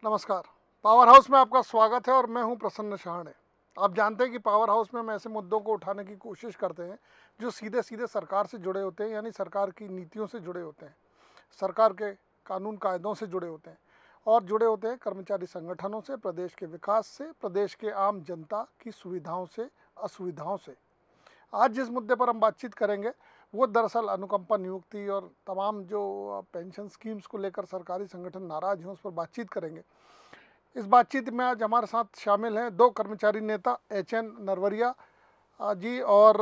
नमस्कार। Power house में आपका स्वागत है और मैं हूं प्रसन्न शहाणे। आप जानते हैं कि पावर हाउस में हम ऐसे मुद्दों को उठाने की कोशिश करते हैं जो सीधे सीधे सरकार से जुड़े होते हैं, यानी सरकार की नीतियों से जुड़े होते हैं, सरकार के कानून कायदों से जुड़े होते हैं और जुड़े होते हैं कर्मचारी संगठनों से, प्रदेश के विकास से, प्रदेश के आम जनता की सुविधाओं से, असुविधाओं से। आज जिस मुद्दे पर हम बातचीत करेंगे वो दरअसल अनुकंपा नियुक्ति और तमाम जो पेंशन स्कीम्स को लेकर सरकारी संगठन नाराज हैं उस पर बातचीत करेंगे। इस बातचीत में आज हमारे साथ शामिल हैं दो कर्मचारी नेता HN नरवरिया जी और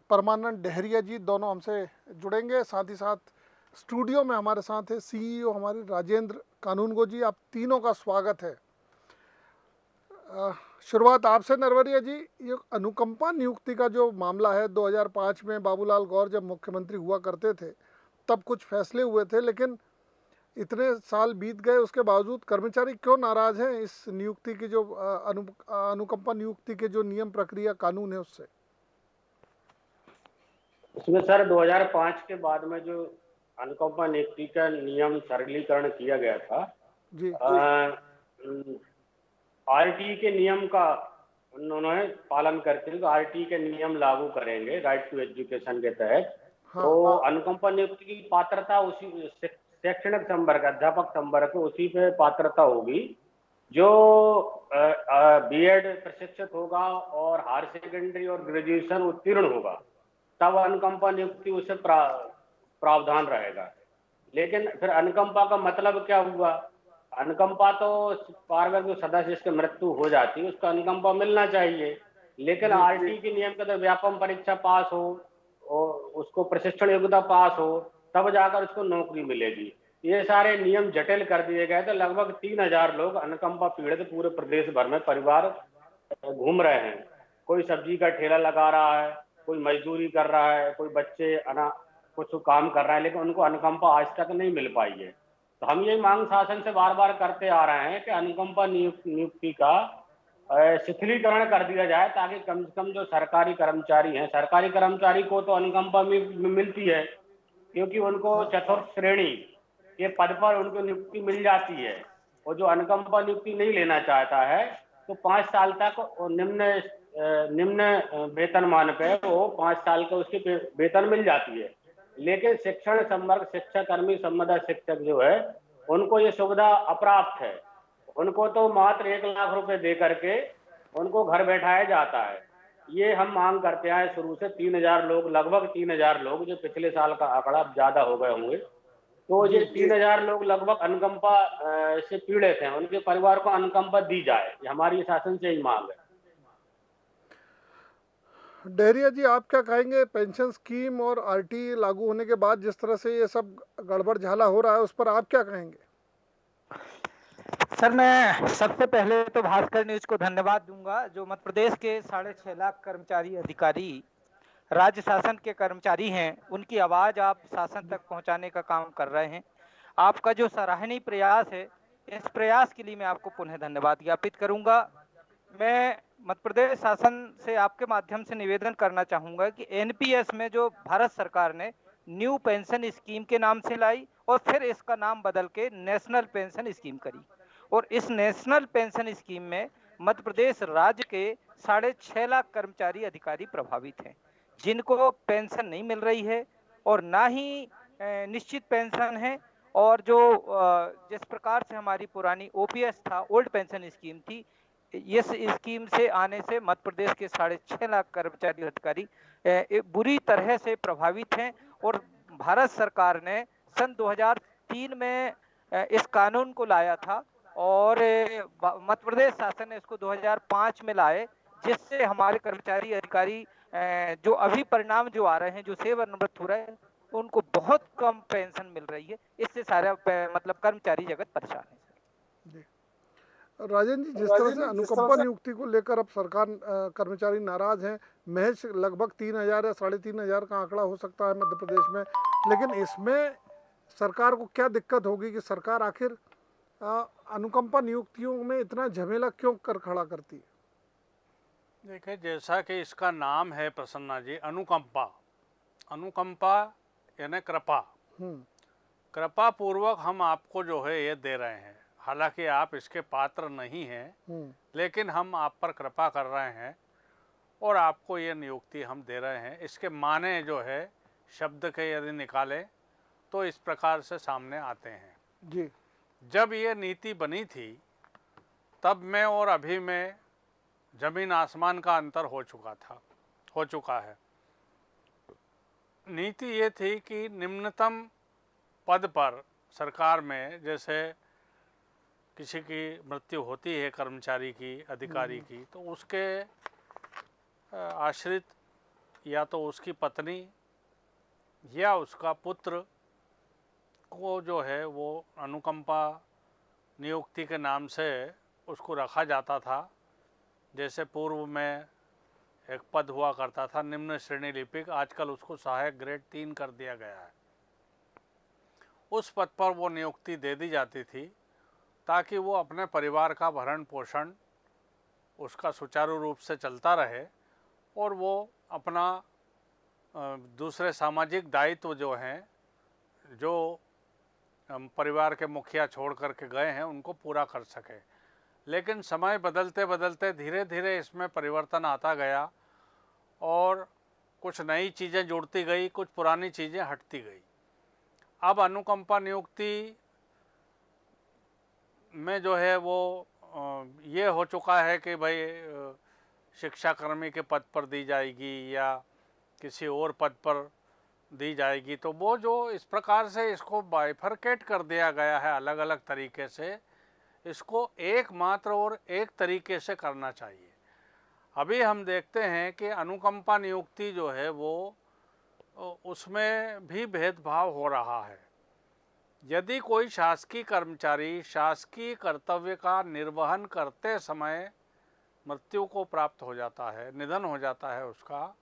परमानंद डहरिया जी, दोनों हमसे जुड़ेंगे। साथ ही साथ स्टूडियो में हमारे साथ है CEO हमारे राजेंद्र कानूनगो जी। आप तीनों का स्वागत है। शुरुआत आपसे नरवरिया जी। ये अनुकंपा नियुक्ति का जो मामला है, 2005 में बाबूलाल गौर जब मुख्यमंत्री हुआ करते थे तब कुछ फैसले हुए थे, लेकिन इतने साल बीत गए उसके बावजूद कर्मचारी क्यों नाराज हैं इस नियुक्ति की जो अनुकंपा नियुक्ति के जो नियम प्रक्रिया कानून है उससे? इसमें सर 2005 के बाद में जो अनुकंपा नियुक्ति का नियम सरलीकरण किया गया था, जी RTE के नियम का उन्होंने पालन करते हुए RTE के नियम लागू करेंगे राइट टू एजुकेशन के तहत। हाँ। तो अनुकंपा नियुक्ति की पात्रता उसी शैक्षणिक संवर्ग, अध्यापक संवर्ग को उसी पे पात्रता होगी जो BEd प्रशिक्षित होगा और हायर सेकेंडरी और ग्रेजुएशन उत्तीर्ण होगा, तब अनुकंपा नियुक्ति उसे प्रावधान रहेगा। लेकिन फिर अनुकंपा का मतलब क्या हुआ? अनुकंपा तो पारिवारिक जो सदस्य जिसकी मृत्यु हो जाती है उसका अनुकंपा मिलना चाहिए, लेकिन RTE के नियम के तहत व्यापम परीक्षा पास हो और उसको प्रशिक्षण योग्यता पास हो तब जाकर उसको नौकरी मिलेगी। ये सारे नियम जटिल कर दिए गए, तो लगभग 3000 लोग अनुकंपा पीड़ित पूरे प्रदेश भर में परिवार घूम रहे हैं। कोई सब्जी का ठेला लगा रहा है, कोई मजदूरी कर रहा है, कोई बच्चे कुछ काम कर रहा है, लेकिन उनको अनुकंपा आज तक नहीं मिल पाई है। तो हम ये मांग शासन से बार बार करते आ रहे हैं कि अनुकंपा नियुक्ति का शिथिलीकरण कर दिया जाए, ताकि कम से कम जो सरकारी कर्मचारी हैं, सरकारी कर्मचारी को तो अनुकंपा मिलती है क्योंकि उनको चतुर्थ श्रेणी के पद पर उनको नियुक्ति मिल जाती है। और जो अनुकंपा नियुक्ति नहीं लेना चाहता है तो 5 साल तक निम्न वेतनमान पे वो 5 साल का उसकी वेतन मिल जाती है। लेकिन शिक्षण संवर्ग शिक्षक कर्मी संबंधित शिक्षक जो है उनको ये सुविधा अप्राप्त है। उनको तो मात्र 1 लाख रुपए दे करके उनको घर बैठाया जाता है। ये हम मांग करते हैं शुरू से। 3000 लोग, लगभग 3000 लोग, जो पिछले साल का आंकड़ा अब ज्यादा हो गए होंगे, तो ये 3000 लोग लगभग अनुकंपा से पीड़ित हैं, उनके परिवार को अनुकंपा दी जाए। ये हमारी शासन से ही मांग है। डहरिया जी, आप क्या कहेंगे? पेंशन स्कीम और RTE लागू होने के बाद जिस तरह से ये सब गड़बड़ झाला हो रहा है उस पर आप क्या कहेंगे? सर, मैं सबसे पहले तो भास्कर न्यूज को धन्यवाद दूंगा जो मध्य प्रदेश के 6.5 लाख कर्मचारी अधिकारी राज्य शासन के कर्मचारी हैं, उनकी आवाज आप शासन तक पहुंचाने का काम कर रहे हैं। आपका जो सराहनीय प्रयास है, इस प्रयास के लिए मैं आपको पुनः धन्यवाद ज्ञापित करूंगा। मैं मध्य प्रदेश शासन से आपके माध्यम से निवेदन करना चाहूंगा कि NPS में जो भारत सरकार ने न्यू पेंशन स्कीम के नाम से लाई और फिर इसका नाम बदल के नेशनल पेंशन स्कीम करी, और इस नेशनल पेंशन स्कीम में मध्य प्रदेश राज्य के 6.5 लाख कर्मचारी अधिकारी प्रभावित हैं, जिनको पेंशन नहीं मिल रही है और ना ही निश्चित पेंशन है। और जो जिस प्रकार से हमारी पुरानी OPS था, ओल्ड पेंशन स्कीम थी, इस स्कीम से आने से मध्य प्रदेश के 6.5 लाख कर्मचारी अधिकारी बुरी तरह से प्रभावित हैं। और भारत सरकार ने सन 2003 में इस कानून को लाया था और मध्य प्रदेश शासन ने इसको 2005 में लाए, जिससे हमारे कर्मचारी अधिकारी जो अभी परिणाम जो आ रहे हैं, जो सेवानिवृत्त हो रहे हैं, उनको बहुत कम पेंशन मिल रही है। इससे सारा मतलब कर्मचारी जगत परेशान है। राजेंद्र जी, जिस तरह से अनुकंपा नियुक्ति को लेकर अब सरकार कर्मचारी नाराज हैं, महज लगभग 3000 या 3500 का आंकड़ा हो सकता है मध्य प्रदेश में, लेकिन इसमें सरकार को क्या दिक्कत होगी कि सरकार आखिर अनुकंपा नियुक्तियों में इतना झमेला क्यों कर खड़ा करती है? देखिए, जैसा कि इसका नाम है प्रसन्ना जी, अनुकंपा। अनुकंपा यानी कृपा। कृपा पूर्वक हम आपको जो है ये दे रहे हैं। हालांकि आप इसके पात्र नहीं हैं, लेकिन हम आप पर कृपा कर रहे हैं और आपको ये नियुक्ति हम दे रहे हैं। इसके माने जो है शब्द के यदि निकालें तो इस प्रकार से सामने आते हैं। जी। जब ये नीति बनी थी तब में और अभी में जमीन आसमान का अंतर हो चुका है। नीति ये थी कि निम्नतम पद पर सरकार में, जैसे किसी की मृत्यु होती है कर्मचारी की, अधिकारी की, तो उसके आश्रित या तो उसकी पत्नी या उसका पुत्र को जो है वो अनुकंपा नियुक्ति के नाम से उसको रखा जाता था। जैसे पूर्व में एक पद हुआ करता था निम्न श्रेणी लिपिक, आजकल उसको सहायक ग्रेड 3 कर दिया गया है। उस पद पर वो नियुक्ति दे दी जाती थी ताकि वो अपने परिवार का भरण पोषण उसका सुचारू रूप से चलता रहे और वो अपना दूसरे सामाजिक दायित्व जो हैं, जो परिवार के मुखिया छोड़ करके गए हैं, उनको पूरा कर सके। लेकिन समय बदलते बदलते धीरे धीरे इसमें परिवर्तन आता गया और कुछ नई चीज़ें जुड़ती गई, कुछ पुरानी चीज़ें हटती गई। अब अनुकंपा नियुक्ति में जो है वो ये हो चुका है कि भाई शिक्षाकर्मी के पद पर दी जाएगी या किसी और पद पर दी जाएगी, तो वो जो इस प्रकार से इसको बाइफरकेट कर दिया गया है अलग अलग तरीके से, इसको एकमात्र और एक तरीके से करना चाहिए। अभी हम देखते हैं कि अनुकंपा नियुक्ति जो है वो उसमें भी भेदभाव हो रहा है। यदि कोई शासकीय कर्मचारी शासकीय कर्तव्य का निर्वहन करते समय मृत्यु को प्राप्त हो जाता है, निधन हो जाता है उसका,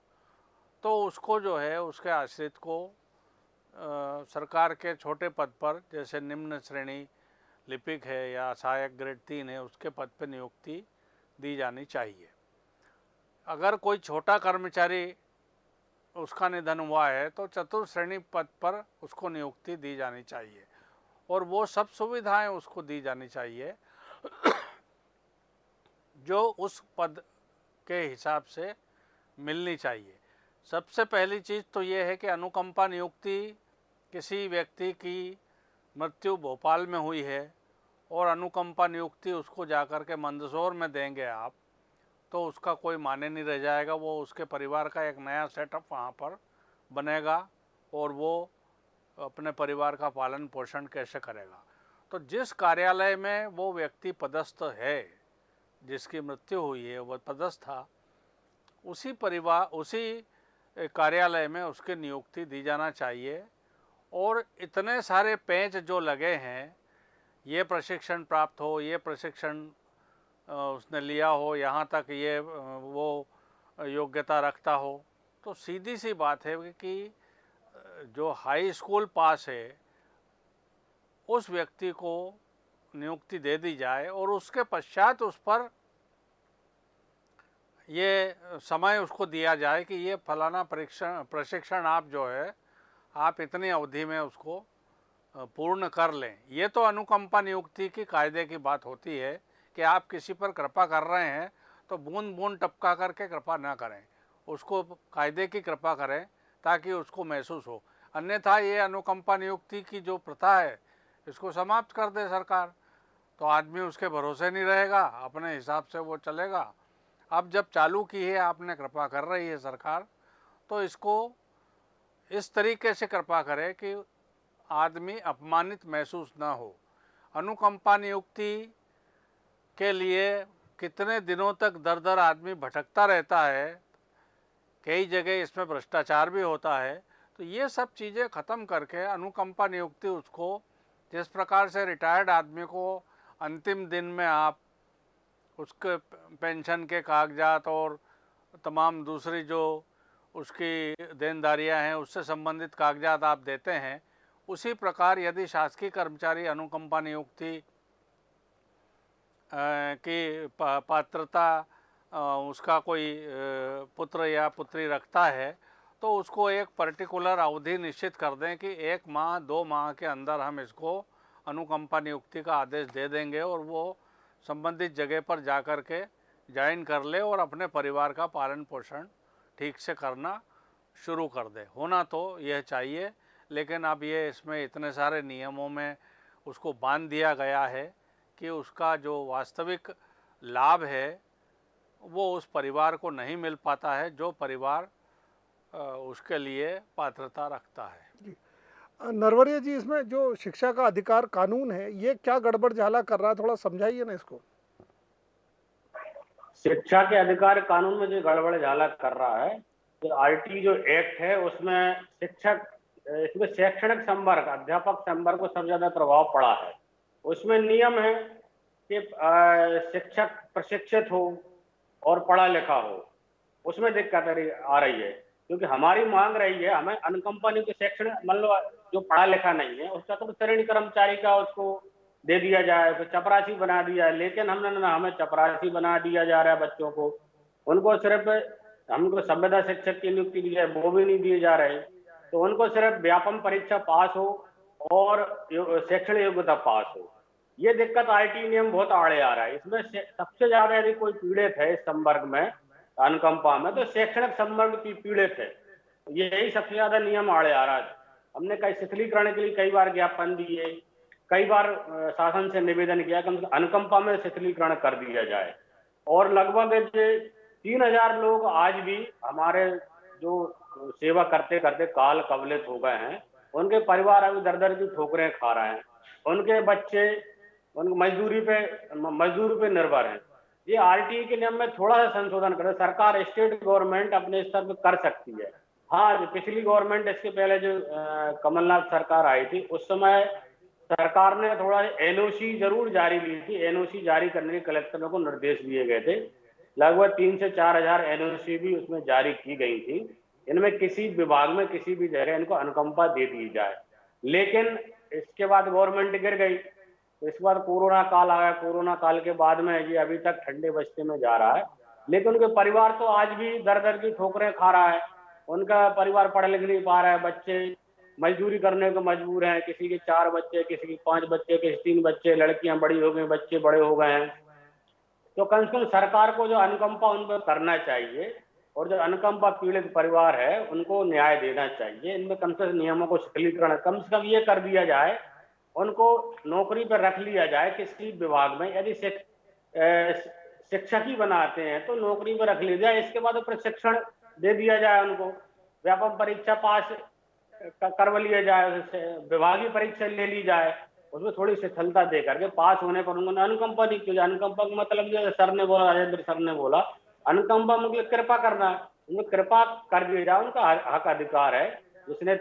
तो उसको जो है उसके आश्रित को सरकार के छोटे पद पर, जैसे निम्न श्रेणी लिपिक है या सहायक ग्रेड 3 है, उसके पद पर नियुक्ति दी जानी चाहिए। अगर कोई छोटा कर्मचारी उसका निधन हुआ है तो चतुर्थ श्रेणी पद पर उसको नियुक्ति दी जानी चाहिए और वो सब सुविधाएं उसको दी जानी चाहिए जो उस पद के हिसाब से मिलनी चाहिए। सबसे पहली चीज़ तो ये है कि अनुकंपा नियुक्ति किसी व्यक्ति की मृत्यु भोपाल में हुई है और अनुकंपा नियुक्ति उसको जाकर के मंदसौर में देंगे आप, तो उसका कोई माने नहीं रह जाएगा। वो उसके परिवार का एक नया सेटअप वहाँ पर बनेगा और वो अपने परिवार का पालन पोषण कैसे करेगा। तो जिस कार्यालय में वो व्यक्ति पदस्थ है, जिसकी मृत्यु हुई है, वह पदस्थ था, उसी कार्यालय में उसकी नियुक्ति दी जाना चाहिए। और इतने सारे पेंच जो लगे हैं, ये प्रशिक्षण प्राप्त हो, ये प्रशिक्षण उसने लिया हो, यहाँ तक ये वो योग्यता रखता हो, तो सीधी सी बात है कि जो हाई स्कूल पास है उस व्यक्ति को नियुक्ति दे दी जाए और उसके पश्चात उस पर ये समय उसको दिया जाए कि ये फलाना प्रशिक्षण आप जो है आप इतनी अवधि में उसको पूर्ण कर लें। ये तो अनुकंपा नियुक्ति की कायदे की बात होती है कि आप किसी पर कृपा कर रहे हैं तो बूंद बूंद टपका करके कृपा ना करें, उसको कायदे की कृपा करें ताकि उसको महसूस हो। अन्यथा ये अनुकंपा नियुक्ति की जो प्रथा है इसको समाप्त कर दे सरकार, तो आदमी उसके भरोसे नहीं रहेगा, अपने हिसाब से वो चलेगा। अब जब चालू की है, आपने कृपा कर रही है सरकार, तो इसको इस तरीके से कृपा करे कि आदमी अपमानित महसूस ना हो। अनुकंपा नियुक्ति के लिए कितने दिनों तक दर दर आदमी भटकता रहता है, कई जगह इसमें भ्रष्टाचार भी होता है। तो ये सब चीज़ें ख़त्म करके अनुकंपा नियुक्ति उसको, जिस प्रकार से रिटायर्ड आदमी को अंतिम दिन में आप उसके पेंशन के कागजात और तमाम दूसरी जो उसकी देनदारियां हैं उससे संबंधित कागजात आप देते हैं, उसी प्रकार यदि शासकीय कर्मचारी अनुकंपा नियुक्ति की पात्रता उसका कोई पुत्र या पुत्री रखता है तो उसको एक पर्टिकुलर अवधि निश्चित कर दें कि 1 माह 2 माह के अंदर हम इसको अनुकंपा नियुक्ति का आदेश दे देंगे और वो संबंधित जगह पर जा कर के ज्वाइन कर ले और अपने परिवार का पालन पोषण ठीक से करना शुरू कर दे। होना तो यह चाहिए, लेकिन अब ये इसमें इतने सारे नियमों में उसको बांध दिया गया है कि उसका जो वास्तविक लाभ है वो उस परिवार को नहीं मिल पाता है जो परिवार उसके लिए पात्रता रखता है। नरवरिया जी, इसमें जो शिक्षा का अधिकार कानून है ये क्या गड़बड़ झाला कर रहा है, थोड़ा समझाइए ना इसको। शिक्षा के अधिकार कानून में जो गड़बड़ झाला कर रहा है, तो आरटी जो एक्ट है उसमें इसमें शैक्षणिक संवर्ग, अध्यापक संवर्ग को सबसे ज्यादा प्रभाव पड़ा है। उसमें नियम है कि शिक्षक प्रशिक्षित हो और पढ़ा लिखा हो। उसमें दिक्कत आ रही है क्योंकि हमारी मांग रही है हमें अनुकंपा नियुक्त शैक्षणिक, मतलब जो पढ़ा लिखा नहीं है उसका तो श्रेणी कर्मचारी का उसको दे दिया जाए, तो चपरासी बना दिया है। लेकिन हमें चपरासी बना दिया जा रहा है बच्चों को। उनको सिर्फ हमको संविदा शिक्षक की नियुक्ति दी जाए वो भी नहीं दिए जा रहे। तो उनको सिर्फ व्यापम परीक्षा पास हो और शैक्षणिक योग्यता पास हो। ये दिक्कत आईटी नियम बहुत आड़े आ रहा है। इसमें सबसे ज्यादा यदि कोई पीड़ित है इस संवर्ग में, अनुकंपा में, तो शैक्षणिक संवर्ग की पीड़ित है। यही सबसे ज्यादा नियम आड़े आ रहा है। हमने कई शिथिलीकरण के लिए कई बार ज्ञापन दिए, कई बार शासन से निवेदन किया कि अनुकंपा में शिथिलीकरण कर दिया जाए। और लगभग 3000 लोग आज भी हमारे जो सेवा करते करते काल कवलित हो गए हैं। उनके परिवार अभी दर दर की ठोकरें खा रहे हैं। उनके बच्चे उनकी मजदूरी पे निर्भर हैं। ये आरटीई के नियम में थोड़ा सा संशोधन करे सरकार, स्टेट गवर्नमेंट अपने स्तर पर कर सकती है। हाँ, जो पिछली गवर्नमेंट, इसके पहले जो कमलनाथ सरकार आई थी, उस समय सरकार ने थोड़ा एनओसी जरूर जारी ली थी। एनओसी जारी करने के कलेक्टरों को निर्देश दिए गए थे। लगभग 3 से 4 हजार एनओसी भी उसमें जारी की गई थी। इनमें किसी विभाग में किसी भी जगह इनको अनुकंपा दे दी जाए। लेकिन इसके बाद गवर्नमेंट गिर गई। तो इस बार कोरोना काल आया। कोरोना काल के बाद में ये अभी तक ठंडे बस्ते में जा रहा है। लेकिन उनके परिवार तो आज भी दर दर की ठोकरें खा रहा है। उनका परिवार पढ़ लिख नहीं पा रहा है। बच्चे मजदूरी करने को मजबूर हैं। किसी के 4 बच्चे, किसी के 5 बच्चे, किसी 3 बच्चे, लड़कियां बड़ी हो गई, बच्चे बड़े हो गए हैं। तो कम से कम सरकार को जो अनुकंपा उन पर करना चाहिए और जो अनुकंपा पीड़ित परिवार है उनको न्याय देना चाहिए। इनमें कम से कम नियमों को शिथिलीकरण कम से कम ये कर दिया जाए, उनको नौकरी पर रख लिया जाए किसी विभाग में। यदि शिक्षक ही बनाते हैं तो नौकरी पर रख लिया जाए। इसके बाद प्रशिक्षण दे दिया जाए, उनको व्यापक परीक्षा पास करवा लिया जाए, विभागीय परीक्षा ले ली जाए, उसमें थोड़ी शिथिलता दे करके पास होने पर उन्होंने अनुकंपा नहीं किया। अनुकंपा का मतलब जो सर ने बोला, राजेंद्र सर ने बोला, अनुकंपा मतलब कृपा करना है। उनको कृपा कर दिया जाए, उनका हक अधिकार है। जिसने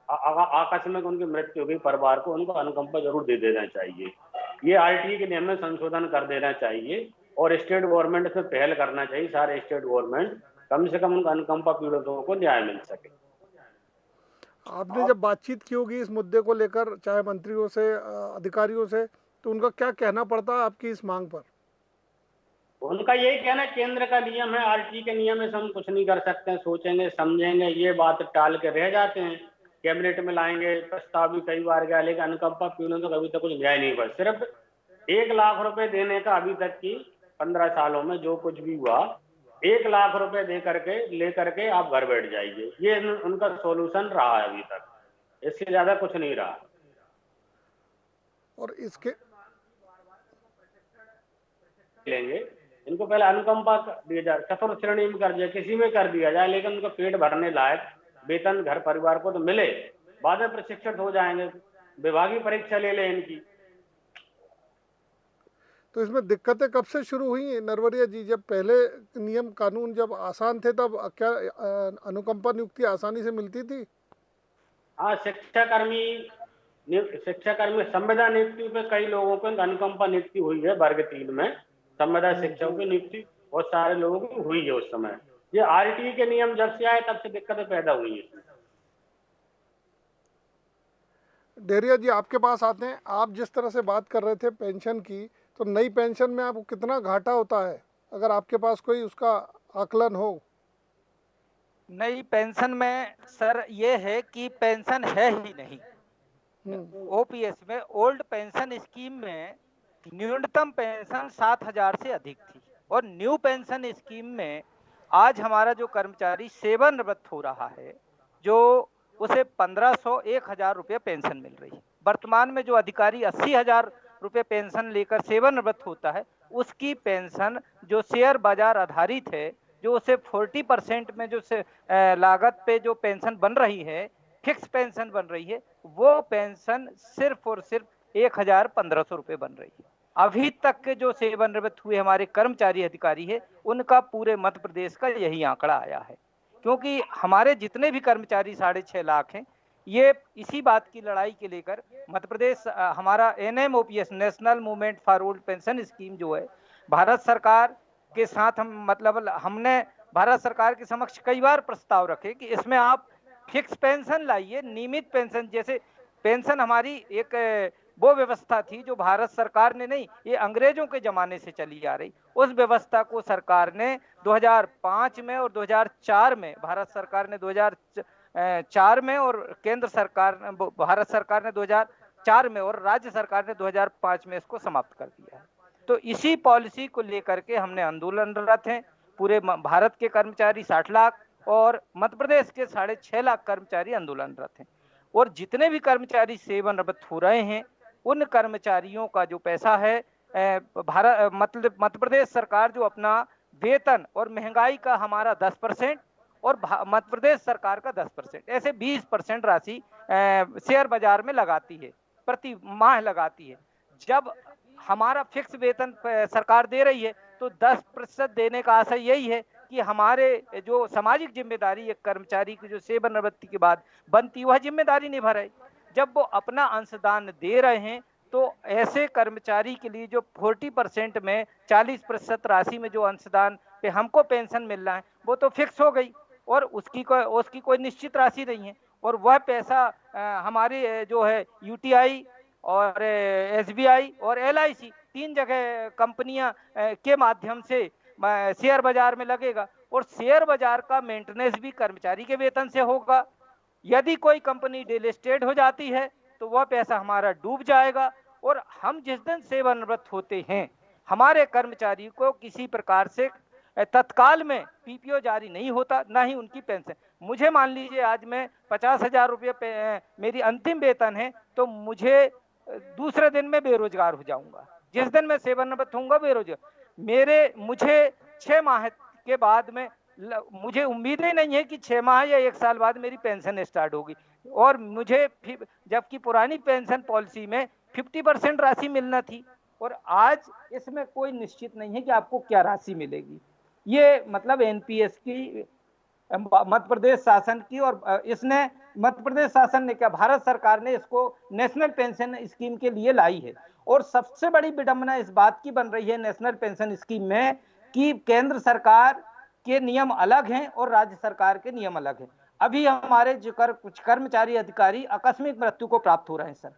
आकस्मिक उनकी मृत्यु हुई परिवार को, उनको अनुकंपा जरूर दे देना चाहिए। ये आरटीई के नियम में संशोधन कर देना चाहिए और स्टेट गवर्नमेंट से पहल करना चाहिए। सारे स्टेट गवर्नमेंट कम से कम उनका अनुकंपा पीड़ितों को न्याय मिल सके। आपने जब बातचीत की होगी इस मुद्दे को लेकर, चाहे मंत्रियों से, अधिकारियों से, तो उनका क्या कहना पड़ता है आपकी इस मांग पर? उनका यही कहना है केंद्र का नियम है, आरटीई के नियम में हम कुछ नहीं कर सकते हैं। सोचेंगे समझेंगे, ये बात टाल के रह जाते हैं। कैबिनेट में लाएंगे, प्रस्ताव भी कई बार गया, लेकिन अनुकंपा पीड़ितों को अभी तक कुछ न्याय नहीं हुआ। सिर्फ 1 लाख रुपए देने का अभी तक की 15 सालों में जो कुछ भी हुआ, 1 लाख रुपए ले करके आप घर बैठ जाइए, ये उनका सॉल्यूशन रहा है अभी तक। इससे ज्यादा कुछ नहीं रहा। और इसके लेंगे, इनको पहले अनुकंपा दिया जाए, चतुर्थ श्रेणी में कर दिया, किसी में कर दिया जाए, लेकिन उनको पेट भरने लायक वेतन घर परिवार को तो मिले। बाद में प्रशिक्षित हो जाएंगे, विभागीय परीक्षा ले लें इनकी। तो इसमें दिक्कतें कब से शुरू हुई नरवरिया जी? जब पहले नियम कानून जब आसान थे तब क्या अनुकंपा नियुक्ति आसानी से मिलती थी? हाँ, शिक्षाकर्मी संविदा नियुक्ति पे कई लोगों को अनुकंपा नियुक्ति हुई है। वर्ग 3 में संविदा शिक्षकों की नियुक्ति बहुत सारे लोगों की हुई है उस समय। ये आरटीई के नियम जब से आए तब से दिक्कतें पैदा हुई है। डेरिया जी, आपके पास आते हैं। आप जिस तरह से बात कर रहे थे पेंशन की, तो नई पेंशन में आपको कितना घाटा होता है, अगर आपके पास कोई उसका आकलन हो? नई पेंशन में सर ये है कि पेंशन है ही नहीं। ओपीएस में, ओल्ड पेंशन स्कीम में न्यूनतम पेंशन 7,000 से अधिक थी, और न्यू पेंशन स्कीम में आज हमारा जो कर्मचारी सेवानिवृत्त हो रहा है, जो उसे 1500 1,000 रुपये पेंशन मिल रही है। वर्तमान में जो अधिकारी 80,000 रुपये पेंशन लेकर सेवानिवृत्त होता है, उसकी पेंशन जो शेयर बाजार आधारित है, जो उसे 40% में जो लागत पे जो पेंशन बन रही है, फिक्स पेंशन बन रही है, वो पेंशन सिर्फ और सिर्फ 1,1500 रुपये बन रही है। अभी तक के जो सेवानिवृत्त हुए हमारे कर्मचारी अधिकारी है, उनका पूरे मध्य प्रदेश का यही आंकड़ा आया है। क्योंकि हमारे जितने भी कर्मचारी 6.5 लाख हैं, ये इसी बात की लड़ाई के लेकर मध्य प्रदेश हमारा NMOPS national movement for old pension scheme जो है, भारत सरकार के साथ हमने भारत सरकार के समक्ष कई बार प्रस्ताव रखे कि इसमें आप फिक्स पेंशन लाइए, नियमित पेंशन। जैसे पेंशन हमारी एक वो व्यवस्था थी जो भारत सरकार ने नहीं, ये अंग्रेजों के जमाने से चली आ रही, उस व्यवस्था को सरकार ने 2005 में और 2004 में, भारत सरकार ने 2004 में और केंद्र सरकार, भारत सरकार ने 2004 में और राज्य सरकार ने 2005 में इसको समाप्त कर दिया है। तो इसी पॉलिसी को लेकर के हमने आंदोलनरत हैं। पूरे भारत के कर्मचारी 60 लाख और मध्य प्रदेश के 6.5 लाख कर्मचारी आंदोलनरत हैं, और जितने भी कर्मचारी सेवानिवृत्त हो रहे हैं, उन कर्मचारियों का जो पैसा है, मतलब मध्य प्रदेश सरकार जो अपना वेतन और महंगाई का हमारा 10% और मध्य प्रदेश सरकार का 10%, ऐसे 20% राशि शेयर बाजार में लगाती है, प्रति माह लगाती है। जब हमारा फिक्स वेतन सरकार दे रही है, तो 10% देने का आशय यही है कि हमारे जो सामाजिक जिम्मेदारी एक कर्मचारी की जो सेवानिवृत्ति के बाद बनती, वह जिम्मेदारी निभा रहे। जब वो अपना अंशदान दे रहे हैं, तो ऐसे कर्मचारी के लिए जो 40% में 40% राशि में जो अंशदान पे हमको पेंशन मिल रहा है, वो तो फिक्स हो गई, और उसकी कोई निश्चित राशि नहीं है। और वह पैसा हमारी जो है UTI और SBI और LIC 3 जगह कंपनियां के माध्यम से शेयर बाजार में लगेगा, और शेयर बाजार का मेंटेनेंस भी कर्मचारी के वेतन से होगा। यदि कोई कंपनी डिलिस्टेड हो जाती है, तो वह पैसा हमारा डूब जाएगा, और हम जिस दिन सेवानिवृत्त होते हैं, हमारे कर्मचारी को किसी प्रकार से तत्काल में PPO जारी नहीं होता, ना ही उनकी पेंशन। मुझे मान लीजिए आज मैं 50,000 रुपये मेरी अंतिम वेतन है, तो मुझे दूसरे दिन में बेरोजगार हो जाऊंगा। जिस दिन मैं सेवानिवृत्त होऊंगा बेरोजगार, मुझे 6 माह के बाद में मुझे उम्मीद ही नहीं है कि 6 माह या 1 साल बाद मेरी पेंशन स्टार्ट होगी, और मुझे जबकि पुरानी पेंशन पॉलिसी में 50% राशि मिलना थी, और आज इसमें कोई निश्चित नहीं है कि आपको क्या राशि मिलेगी। ये मतलब NPS की मध्य प्रदेश शासन की, और इसने मध्य प्रदेश शासन ने क्या, भारत सरकार ने इसको नेशनल पेंशन स्कीम के लिए लाई है। और सबसे बड़ी विडंबना इस बात की बन रही है नेशनल पेंशन स्कीम में कि केंद्र सरकार के नियम अलग हैं और राज्य सरकार के नियम अलग हैं। अभी हमारे जो कुछ कर्मचारी अधिकारी आकस्मिक मृत्यु को प्राप्त हो रहे हैं सर,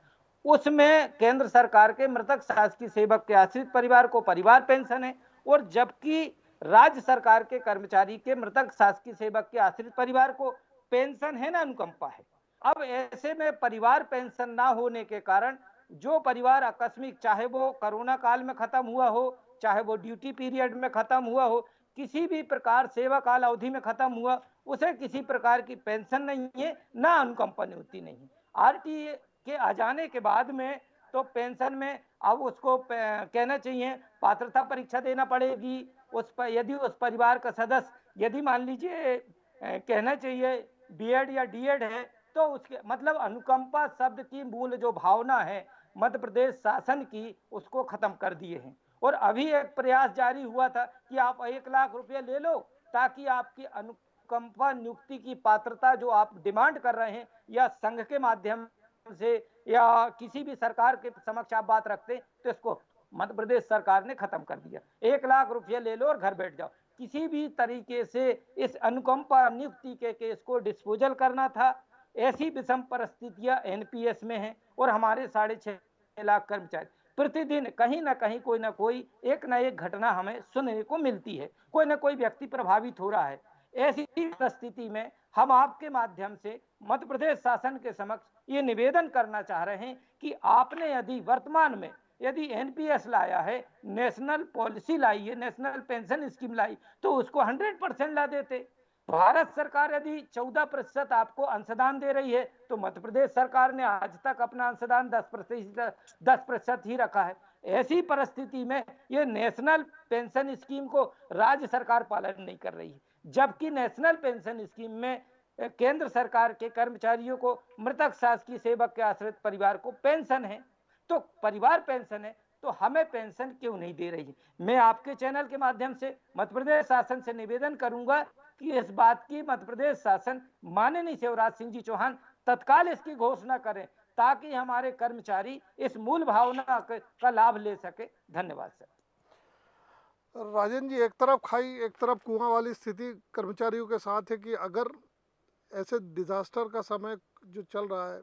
उसमें केंद्र सरकार के मृतक शासकीय सेवक के आश्रित परिवार को परिवार पेंशन है, और जबकि राज्य सरकार के कर्मचारी के मृतक शासकीय सेवक के आश्रित परिवार को पेंशन है ना, अनुकंपा है। अब ऐसे में परिवार पेंशन ना होने के कारण जो परिवार आकस्मिक, चाहे वो कोरोना काल में खत्म हुआ हो, चाहे वो ड्यूटी पीरियड में खत्म हुआ हो, किसी भी प्रकार सेवा काल अवधि में खत्म हुआ, उसे किसी प्रकार की पेंशन नहीं है, ना अनुकंपा नियुक्ति नहीं। RTA के आ जाने के बाद में तो पेंशन में अब उसको कहना चाहिए पात्रता परीक्षा देना पड़ेगी। उस पर यदि उस परिवार का सदस्य यदि मान लीजिए कहना चाहिए B.Ed या D.Ed है, तो उसके मतलब अनुकंपा शब्द की मूल जो भावना है मध्य प्रदेश शासन की, उसको खत्म कर दिए हैं। और अभी एक प्रयास जारी हुआ था कि आप 1 लाख रुपये ले लो, ताकि आपकी अनुकंपा नियुक्ति की पात्रता जो आप डिमांड कर रहे हैं, या संघ के माध्यम से या किसी भी सरकार के समक्ष आप बात रखते, तो इसको मध्य प्रदेश सरकार ने खत्म कर दिया। 1 लाख रुपये ले लो और घर बैठ जाओ। किसी भी तरीके से इस अनुकंपा नियुक्ति के केस को डिस्पोजल करना था। ऐसी विषम परिस्थितियां NPS में हैं, और हमारे 6.5 लाख कर्मचारी प्रतिदिन कहीं ना कहीं कोई ना कोई एक ना एक घटना हमें सुनने को मिलती है, कोई ना कोई व्यक्ति प्रभावित हो रहा है। ऐसी परिस्थिति में हम आपके माध्यम से मध्य प्रदेश शासन के समक्ष ये निवेदन करना चाह रहे हैं कि आपने यदि वर्तमान में यदि एनपीएस लाया है, नेशनल पॉलिसी लाई है, नेशनल पेंशन स्कीम लाई, तो उसको 100% ला देते। भारत सरकार यदि 14% आपको अंशदान दे रही है, तो मध्य प्रदेश सरकार ने आज तक अपना अंशदान 10% ही रखा है। ऐसी परिस्थिति में ये नेशनल पेंशन स्कीम को राज्य सरकार पालन नहीं कर रही है, जबकि नेशनल पेंशन स्कीम में केंद्र सरकार के कर्मचारियों को मृतक शासकीय सेवक के आश्रित परिवार को पेंशन है, तो परिवार पेंशन है, तो हमें पेंशन क्यों नहीं दे रही है। मैं आपके चैनल के माध्यम से मध्य प्रदेश शासन से निवेदन करूंगा कि इस बात की मध्य प्रदेश शासन माननीय शिवराज सिंह जी चौहान तत्काल इसकी घोषणा करें, ताकि हमारे कर्मचारी इस मूल भावना का लाभ ले सके। धन्यवाद सर। राजन जी, एक तरफ खाई एक तरफ कुआं वाली स्थिति कर्मचारियों के साथ है कि अगर ऐसे डिजास्टर का समय जो चल रहा है,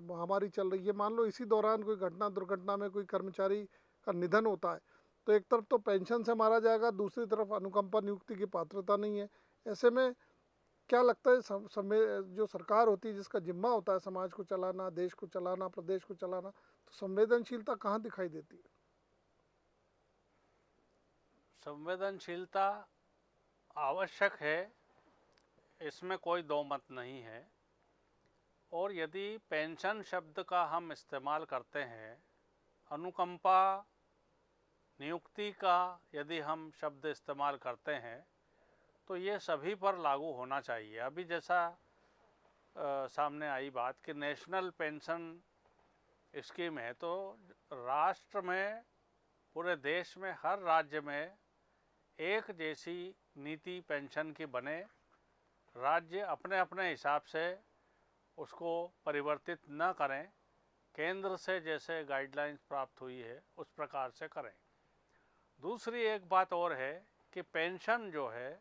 महामारी चल रही है, मान लो इसी दौरान कोई घटना दुर्घटना में कोई कर्मचारी का निधन होता है, तो एक तरफ तो पेंशन से मारा जाएगा, दूसरी तरफ अनुकंपा नियुक्ति की पात्रता नहीं है। ऐसे में क्या लगता है जो सरकार होती है, जिसका जिम्मा होता है समाज को चलाना, देश को चलाना, प्रदेश को चलाना, तो संवेदनशीलता कहाँ दिखाई देती है? संवेदनशीलता आवश्यक है, इसमें कोई दो मत नहीं है। और यदि पेंशन शब्द का हम इस्तेमाल करते हैं, अनुकंपा नियुक्ति का यदि हम शब्द इस्तेमाल करते हैं, तो ये सभी पर लागू होना चाहिए। अभी जैसा सामने आई बात कि नेशनल पेंशन स्कीम है, तो राष्ट्र में, पूरे देश में, हर राज्य में एक जैसी नीति पेंशन की बने, राज्य अपने अपने हिसाब से उसको परिवर्तित न करें, केंद्र से जैसे गाइडलाइंस प्राप्त हुई है उस प्रकार से करें। दूसरी एक बात और है कि पेंशन जो है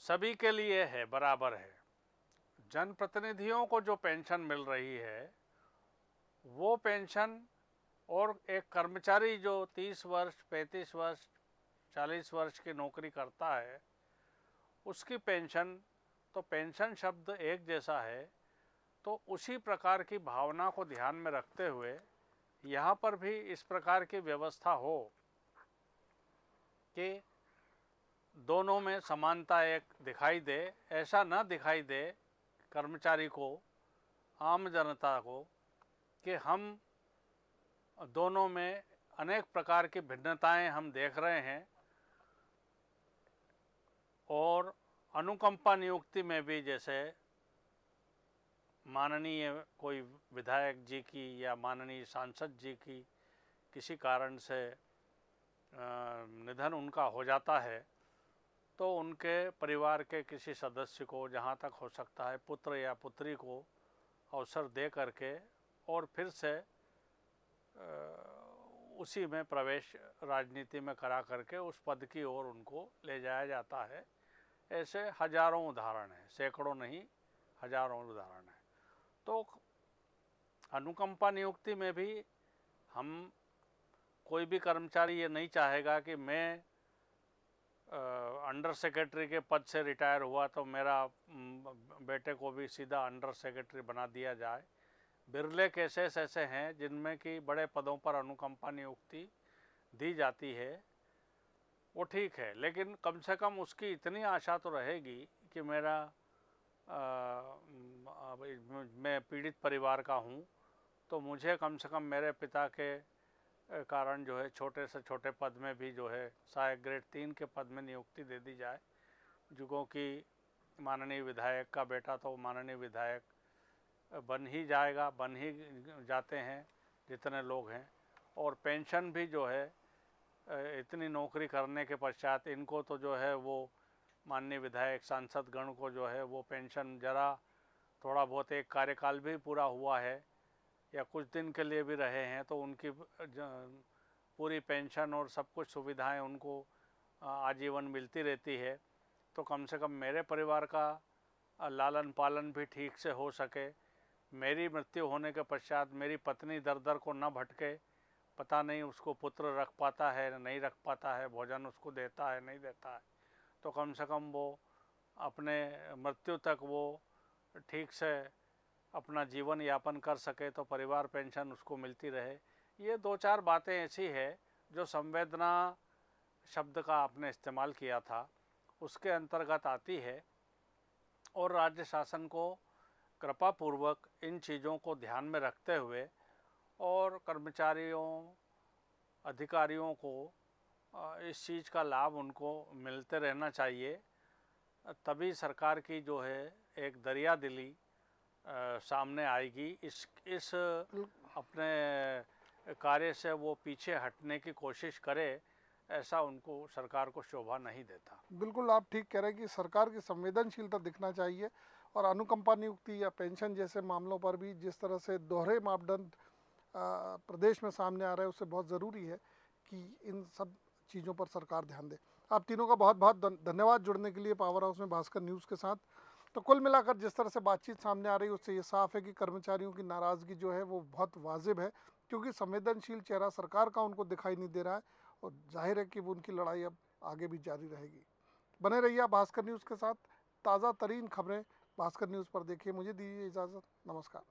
सभी के लिए है, बराबर है। जनप्रतिनिधियों को जो पेंशन मिल रही है वो पेंशन, और एक कर्मचारी जो 30 वर्ष, 35 वर्ष, 40 वर्ष की नौकरी करता है उसकी पेंशन, तो पेंशन शब्द एक जैसा है। तो उसी प्रकार की भावना को ध्यान में रखते हुए यहाँ पर भी इस प्रकार की व्यवस्था हो कि दोनों में समानता एक दिखाई दे। ऐसा न दिखाई दे कर्मचारी को, आम जनता को, कि हम दोनों में अनेक प्रकार की भिन्नताएं हम देख रहे हैं। और अनुकंपा नियुक्ति में भी जैसे माननीय कोई विधायक जी की या माननीय सांसद जी की किसी कारण से निधन उनका हो जाता है, तो उनके परिवार के किसी सदस्य को, जहाँ तक हो सकता है पुत्र या पुत्री को, अवसर दे करके और फिर से उसी में प्रवेश राजनीति में करा करके उस पद की ओर उनको ले जाया जाता है। ऐसे हजारों उदाहरण हैं, सैकड़ों नहीं, हजारों उदाहरण हैं। तो अनुकंपा नियुक्ति में भी हम, कोई भी कर्मचारी ये नहीं चाहेगा कि मैं अंडर सेक्रेटरी के पद से रिटायर हुआ तो मेरा बेटे को भी सीधा अंडर सेक्रेटरी बना दिया जाए। बिरले केसेस ऐसे हैं जिनमें कि बड़े पदों पर अनुकंपा नियुक्ति दी जाती है, वो ठीक है, लेकिन कम से कम उसकी इतनी आशा तो रहेगी कि मेरा मैं पीड़ित परिवार का हूँ, तो मुझे कम से कम मेरे पिता के कारण जो है छोटे से छोटे पद में भी जो है सहायक ग्रेड 3 के पद में नियुक्ति दे दी जाए। जो कि माननीय विधायक का बेटा तो माननीय विधायक बन ही जाएगा, बन ही जाते हैं जितने लोग हैं। और पेंशन भी जो है इतनी नौकरी करने के पश्चात इनको तो जो है वो माननीय विधायक सांसद गण को जो है वो पेंशन जरा थोड़ा बहुत एक कार्यकाल भी पूरा हुआ है या कुछ दिन के लिए भी रहे हैं तो उनकी पूरी पेंशन और सब कुछ सुविधाएं उनको आजीवन मिलती रहती है। तो कम से कम मेरे परिवार का लालन पालन भी ठीक से हो सके, मेरी मृत्यु होने के पश्चात मेरी पत्नी दर दर को न भटके, पता नहीं उसको पुत्र रख पाता है नहीं रख पाता है, भोजन उसको देता है नहीं देता है, तो कम से कम वो अपने मृत्यु तक वो ठीक से अपना जीवन यापन कर सके, तो परिवार पेंशन उसको मिलती रहे। ये दो चार बातें ऐसी है जो संवेदना शब्द का आपने इस्तेमाल किया था उसके अंतर्गत आती है, और राज्य शासन को कृपापूर्वक इन चीज़ों को ध्यान में रखते हुए और कर्मचारियों अधिकारियों को इस चीज़ का लाभ उनको मिलते रहना चाहिए। तभी सरकार की जो है एक दरिया दिली सामने आएगी। इस अपने कार्य से वो पीछे हटने की कोशिश करे, ऐसा उनको सरकार को शोभा नहीं देता। बिल्कुल आप ठीक कह रहे हैं कि सरकार की संवेदनशीलता दिखना चाहिए, और अनुकंपा नियुक्ति या पेंशन जैसे मामलों पर भी जिस तरह से दोहरे मापदंड प्रदेश में सामने आ रहे हैं, उससे बहुत ज़रूरी है कि इन सब चीज़ों पर सरकार ध्यान दे। आप तीनों का बहुत बहुत धन्यवाद जुड़ने के लिए पावर हाउस में भास्कर न्यूज़ के साथ। तो कुल मिलाकर जिस तरह से बातचीत सामने आ रही है उससे ये साफ है कि कर्मचारियों की नाराज़गी जो है वो बहुत वाजिब है, क्योंकि संवेदनशील चेहरा सरकार का उनको दिखाई नहीं दे रहा है, और जाहिर है कि वो उनकी लड़ाई अब आगे भी जारी रहेगी। बने रहिए आप भास्कर न्यूज़ के साथ। ताज़ा तरीन खबरें भास्कर न्यूज़ पर देखिए। मुझे दीजिए इजाज़त। नमस्कार।